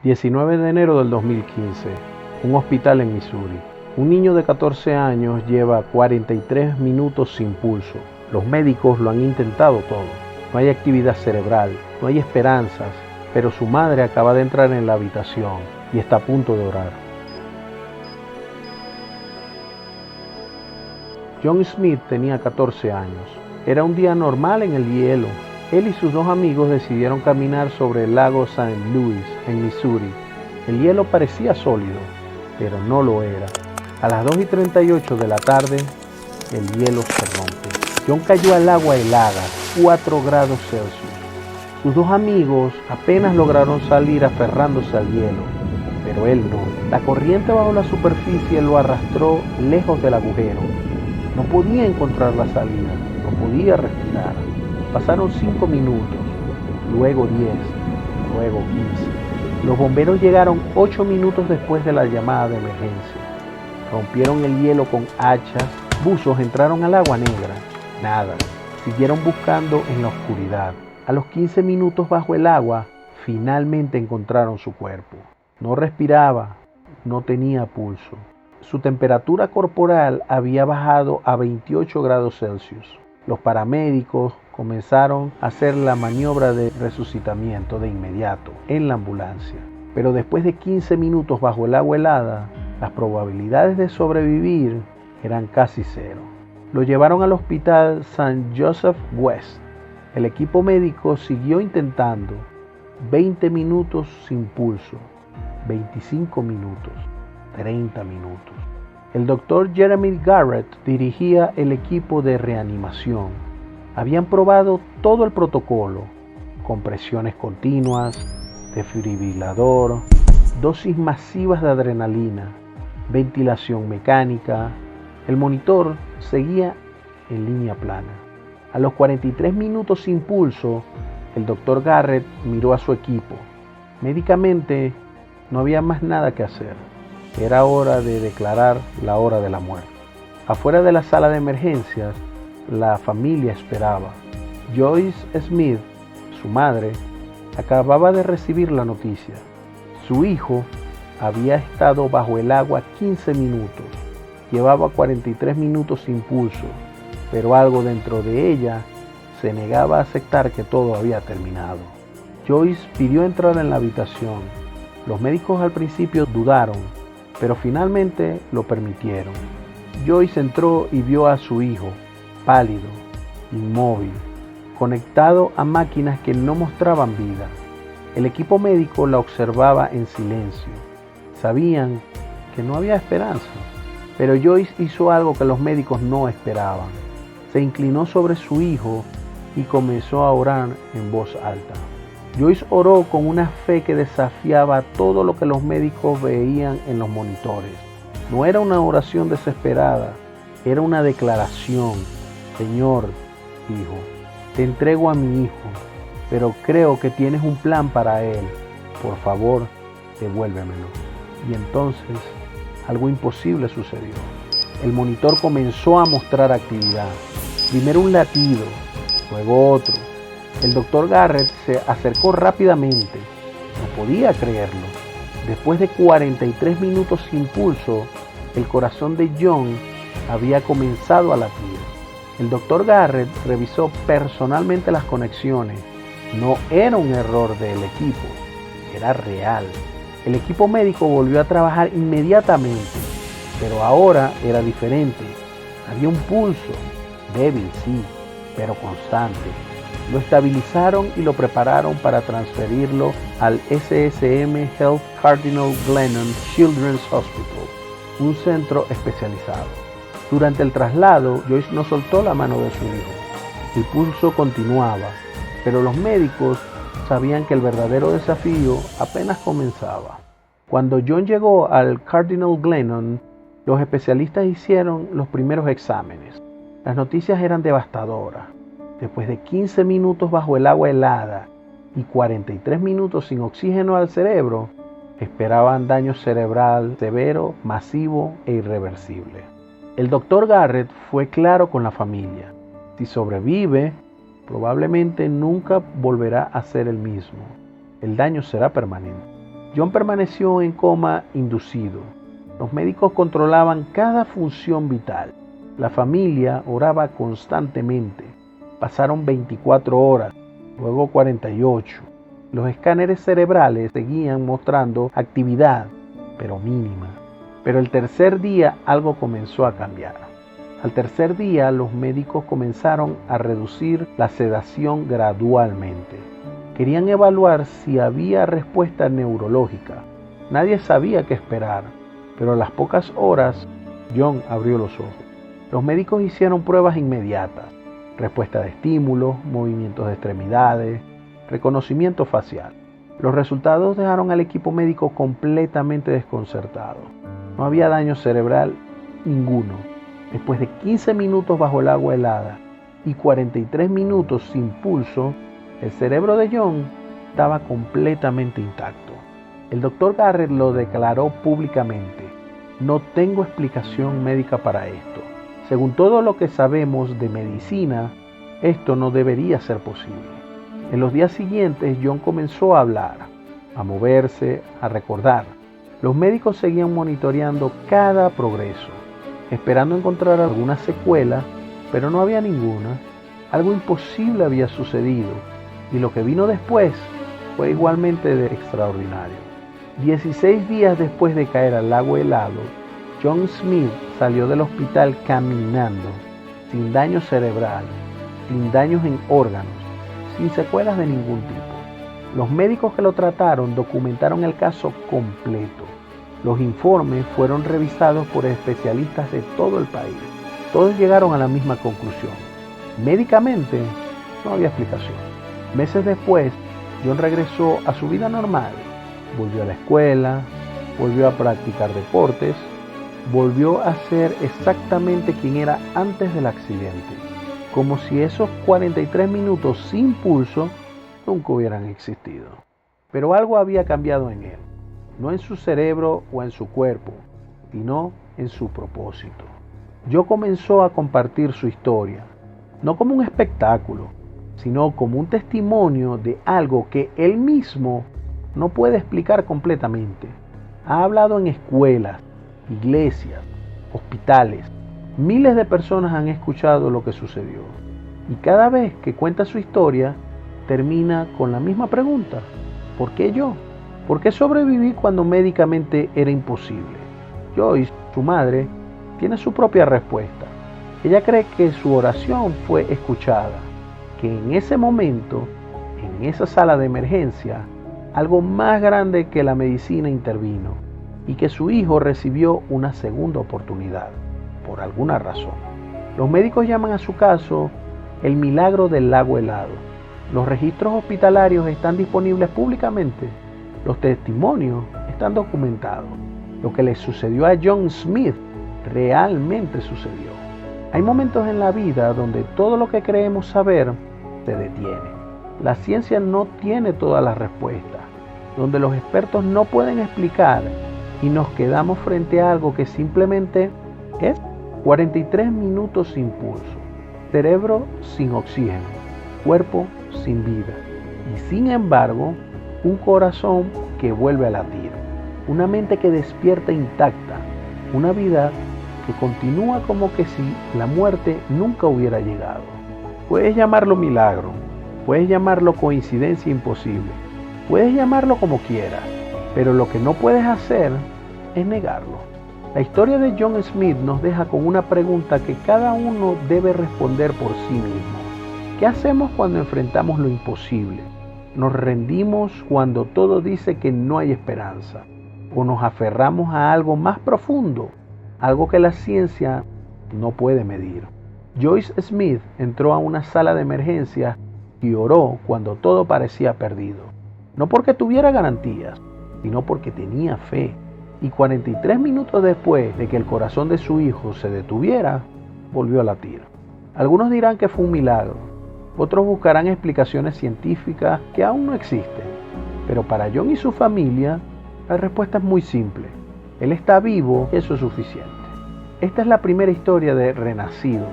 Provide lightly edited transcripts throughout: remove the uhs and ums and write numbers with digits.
19 de enero del 2015, un hospital en Missouri. Un niño de 14 años lleva 43 minutos sin pulso. Los médicos lo han intentado todo. No hay actividad cerebral, no hay esperanzas, pero su madre acaba de entrar en la habitación y está a punto de orar. John Smith tenía 14 años. Era un día normal en el hielo. Él y sus dos amigos decidieron caminar sobre el lago St. Louis, en Missouri. El hielo parecía sólido, pero no lo era. A las 2:38 de la tarde, el hielo se rompe. John cayó al agua helada, 4 grados Celsius. Sus dos amigos apenas lograron salir aferrándose al hielo, pero él no. La corriente bajo la superficie lo arrastró lejos del agujero. No podía encontrar la salida, no podía respirar. Pasaron 5 minutos, luego 10, luego 15. Los bomberos llegaron 8 minutos después de la llamada de emergencia. Rompieron el hielo con hachas, buzos entraron al agua negra. Nada, siguieron buscando en la oscuridad. A los 15 minutos bajo el agua, finalmente encontraron su cuerpo. No respiraba, no tenía pulso. Su temperatura corporal había bajado a 28 grados Celsius. Los paramédicos comenzaron a hacer la maniobra de resucitamiento de inmediato en la ambulancia. Pero después de 15 minutos bajo el agua helada, las probabilidades de sobrevivir eran casi cero. Lo llevaron al hospital St. Joseph West. El equipo médico siguió intentando. 20 minutos sin pulso, 25 minutos, 30 minutos. El doctor Jeremy Garrett dirigía el equipo de reanimación. Habían probado todo el protocolo: compresiones continuas, desfibrilador, dosis masivas de adrenalina, ventilación mecánica. El monitor seguía en línea plana. A los 43 minutos sin pulso, el doctor Garrett miró a su equipo. Médicamente no había más nada que hacer. Era hora de declarar la hora de la muerte. Afuera de la sala de emergencias, la familia esperaba. Joyce Smith, su madre, acababa de recibir la noticia. Su hijo había estado bajo el agua 15 minutos. Llevaba 43 minutos sin pulso, pero algo dentro de ella se negaba a aceptar que todo había terminado. Joyce pidió entrar en la habitación. Los médicos al principio dudaron, pero finalmente lo permitieron. Joyce entró y vio a su hijo, pálido, inmóvil, conectado a máquinas que no mostraban vida. El equipo médico la observaba en silencio. Sabían que no había esperanza, pero Joyce hizo algo que los médicos no esperaban. Se inclinó sobre su hijo y comenzó a orar en voz alta. Joyce oró con una fe que desafiaba todo lo que los médicos veían en los monitores. No era una oración desesperada, era una declaración. Señor, hijo, te entrego a mi hijo, pero creo que tienes un plan para él. Por favor, devuélvemelo. Y entonces, algo imposible sucedió. El monitor comenzó a mostrar actividad. Primero un latido, luego otro. El doctor Garrett se acercó rápidamente. No podía creerlo. Después de 43 minutos sin pulso, el corazón de John había comenzado a latir. El doctor Garrett revisó personalmente las conexiones. No era un error del equipo, era real. El equipo médico volvió a trabajar inmediatamente, pero ahora era diferente. Había un pulso, débil sí, pero constante. Lo estabilizaron y lo prepararon para transferirlo al SSM Health Cardinal Glennon Children's Hospital, un centro especializado. Durante el traslado, Joyce no soltó la mano de su hijo. El pulso continuaba, pero los médicos sabían que el verdadero desafío apenas comenzaba. Cuando John llegó al Cardinal Glennon, los especialistas hicieron los primeros exámenes. Las noticias eran devastadoras. Después de 15 minutos bajo el agua helada y 43 minutos sin oxígeno al cerebro, esperaban daño cerebral severo, masivo e irreversible. El doctor Garrett fue claro con la familia. Si sobrevive, probablemente nunca volverá a ser el mismo. El daño será permanente. John permaneció en coma inducido. Los médicos controlaban cada función vital. La familia oraba constantemente. Pasaron 24 horas, luego 48. Los escáneres cerebrales seguían mostrando actividad, pero mínima. Pero el tercer día algo comenzó a cambiar. Al tercer día los médicos comenzaron a reducir la sedación gradualmente. Querían evaluar si había respuesta neurológica. Nadie sabía qué esperar, pero a las pocas horas John abrió los ojos. Los médicos hicieron pruebas inmediatas: respuesta de estímulos, movimientos de extremidades, reconocimiento facial. Los resultados dejaron al equipo médico completamente desconcertado. No había daño cerebral ninguno. Después de 15 minutos bajo el agua helada y 43 minutos sin pulso, el cerebro de John estaba completamente intacto. El doctor Garrett lo declaró públicamente: no tengo explicación médica para esto. Según todo lo que sabemos de medicina, esto no debería ser posible. En los días siguientes, John comenzó a hablar, a moverse, a recordar. Los médicos seguían monitoreando cada progreso, esperando encontrar alguna secuela, pero no había ninguna. Algo imposible había sucedido, y lo que vino después fue igualmente extraordinario. 16 días después de caer al lago helado, John Smith salió del hospital caminando, sin daño cerebral, sin daños en órganos, sin secuelas de ningún tipo. Los médicos que lo trataron documentaron el caso completo. Los informes fueron revisados por especialistas de todo el país. Todos llegaron a la misma conclusión: médicamente no había explicación. Meses después, John regresó a su vida normal. Volvió a la escuela, volvió a practicar deportes, volvió a ser exactamente quien era antes del accidente, como si esos 43 minutos sin pulso nunca hubieran existido. Pero algo había cambiado en él, no en su cerebro o en su cuerpo, sino en su propósito. John comenzó a compartir su historia, no como un espectáculo, sino como un testimonio de algo que él mismo no puede explicar completamente. Ha hablado en escuelas, iglesias, hospitales. Miles de personas han escuchado lo que sucedió. Y cada vez que cuenta su historia, termina con la misma pregunta: ¿por qué yo? ¿Por qué sobreviví cuando médicamente era imposible? Joyce, su madre, tiene su propia respuesta. Ella cree que su oración fue escuchada, que en ese momento, en esa sala de emergencia, algo más grande que la medicina intervino y que su hijo recibió una segunda oportunidad, por alguna razón. Los médicos llaman a su caso el milagro del lago helado. Los registros hospitalarios están disponibles públicamente. Los testimonios están documentados. Lo que le sucedió a John Smith realmente sucedió. Hay momentos en la vida donde todo lo que creemos saber se detiene. La ciencia no tiene todas las respuestas, donde los expertos no pueden explicar y nos quedamos frente a algo que simplemente es 43 minutos sin pulso, cerebro sin oxígeno, cuerpo sin vida y sin embargo un corazón que vuelve a latir, una mente que despierta intacta, una vida que continúa como que si la muerte nunca hubiera llegado. Puedes llamarlo milagro, puedes llamarlo coincidencia imposible, puedes llamarlo como quieras, pero lo que no puedes hacer es negarlo. La historia de John Smith nos deja con una pregunta que cada uno debe responder por sí mismo. ¿Qué hacemos cuando enfrentamos lo imposible? ¿Nos rendimos cuando todo dice que no hay esperanza? ¿O nos aferramos a algo más profundo? Algo que la ciencia no puede medir. Joyce Smith entró a una sala de emergencia y oró cuando todo parecía perdido. No porque tuviera garantías, sino porque tenía fe. Y 43 minutos después de que el corazón de su hijo se detuviera, volvió a latir. Algunos dirán que fue un milagro. Otros buscarán explicaciones científicas que aún no existen. Pero para John y su familia, la respuesta es muy simple. Él está vivo y eso es suficiente. Esta es la primera historia de Renacido.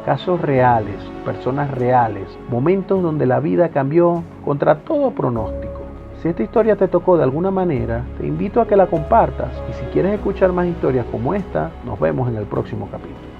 Casos reales, personas reales, momentos donde la vida cambió contra todo pronóstico. Si esta historia te tocó de alguna manera, te invito a que la compartas y si quieres escuchar más historias como esta, nos vemos en el próximo capítulo.